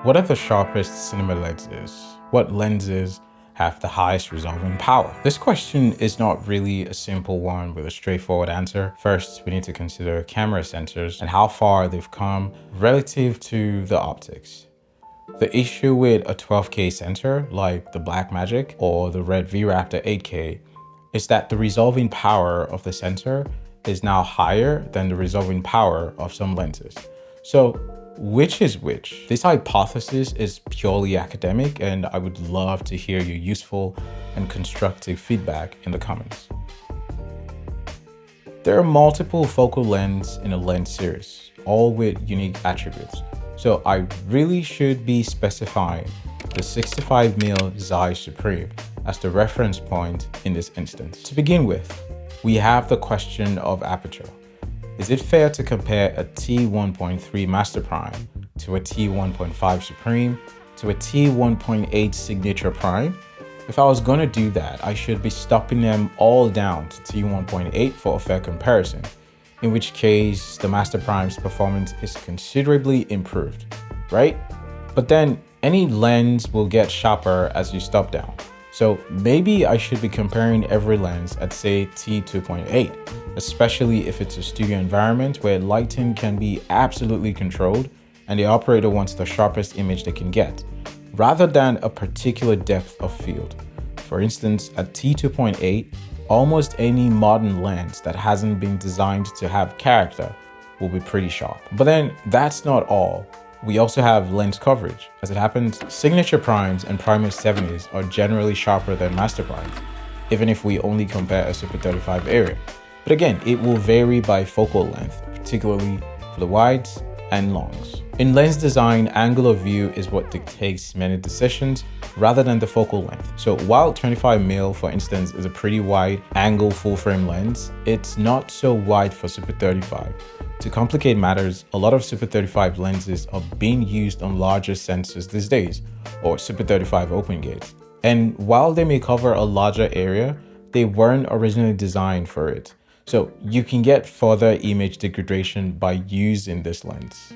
What are the sharpest cinema lenses? What lenses have the highest resolving power? This question is not really a simple one with a straightforward answer. First, we need to consider camera sensors and how far they've come relative to the optics. The issue with a 12K sensor like the Blackmagic or the Red V-Raptor 8K is that the resolving power of the sensor is now higher than the resolving power of some lenses. So which is which? This hypothesis is purely academic, and I would love to hear your useful and constructive feedback in the comments. There are multiple focal lengths in a lens series, all with unique attributes. So I really should be specifying the 65mm Zeiss Supreme as the reference point in this instance. To begin with, we have the question of aperture. Is it fair to compare a T1.3 Master Prime to a T1.5 Supreme to a T1.8 Signature Prime? If I was gonna do that, I should be stopping them all down to T1.8 for a fair comparison, in which case the Master Prime's performance is considerably improved, right? But then any lens will get sharper as you stop down. So maybe I should be comparing every lens at say T2.8, especially if it's a studio environment where lighting can be absolutely controlled and the operator wants the sharpest image they can get, rather than a particular depth of field. For instance, at T2.8, almost any modern lens that hasn't been designed to have character will be pretty sharp. But then that's not all. We also have lens coverage. As it happens, signature primes and Primus 70s are generally sharper than master primes, even if we only compare a Super 35 area. But again, it will vary by focal length, particularly for the wides and longs. In lens design, angle of view is what dictates many decisions rather than the focal length. So while 25mm, for instance, is a pretty wide angle full frame lens, it's not so wide for Super 35. To complicate matters, a lot of Super 35 lenses are being used on larger sensors these days, or Super 35 open gates. And while they may cover a larger area, they weren't originally designed for it. So you can get further image degradation by using this lens.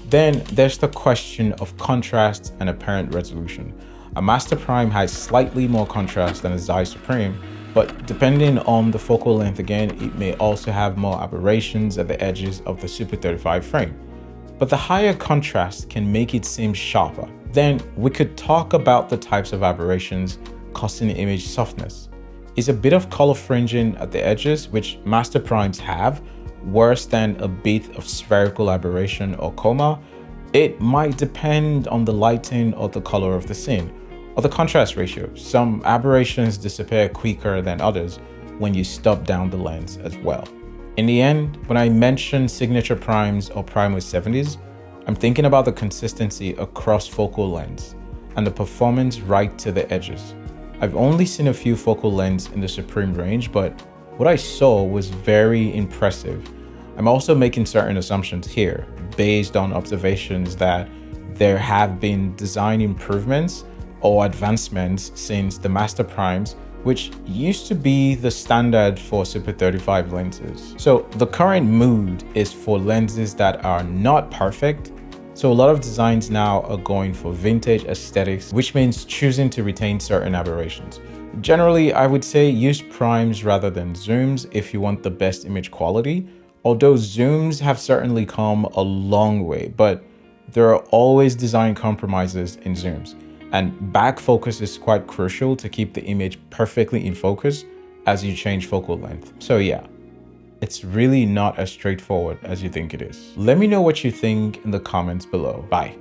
Then there's the question of contrast and apparent resolution. A Master Prime has slightly more contrast than a Zeiss Supreme, but depending on the focal length again, it may also have more aberrations at the edges of the Super 35 frame. But the higher contrast can make it seem sharper. Then we could talk about the types of aberrations causing image softness. Is a bit of color fringing at the edges, which Master Primes have, worse than a bit of spherical aberration or coma? It might depend on the lighting or the color of the scene, or the contrast ratio. Some aberrations disappear quicker than others when you stop down the lens as well. In the end, when I mention signature primes or Primus 70s, I'm thinking about the consistency across focal lengths and the performance right to the edges. I've only seen a few focal lengths in the Supreme range, but what I saw was very impressive. I'm also making certain assumptions here based on observations that there have been design improvements or advancements since the Master Primes, which used to be the standard for Super 35 lenses. So the current mood is for lenses that are not perfect. So a lot of designs now are going for vintage aesthetics, which means choosing to retain certain aberrations. Generally, I would say use primes rather than zooms if you want the best image quality, although zooms have certainly come a long way, but there are always design compromises in zooms. And back focus is quite crucial to keep the image perfectly in focus as you change focal length. So yeah, it's really not as straightforward as you think it is. Let me know what you think in the comments below. Bye.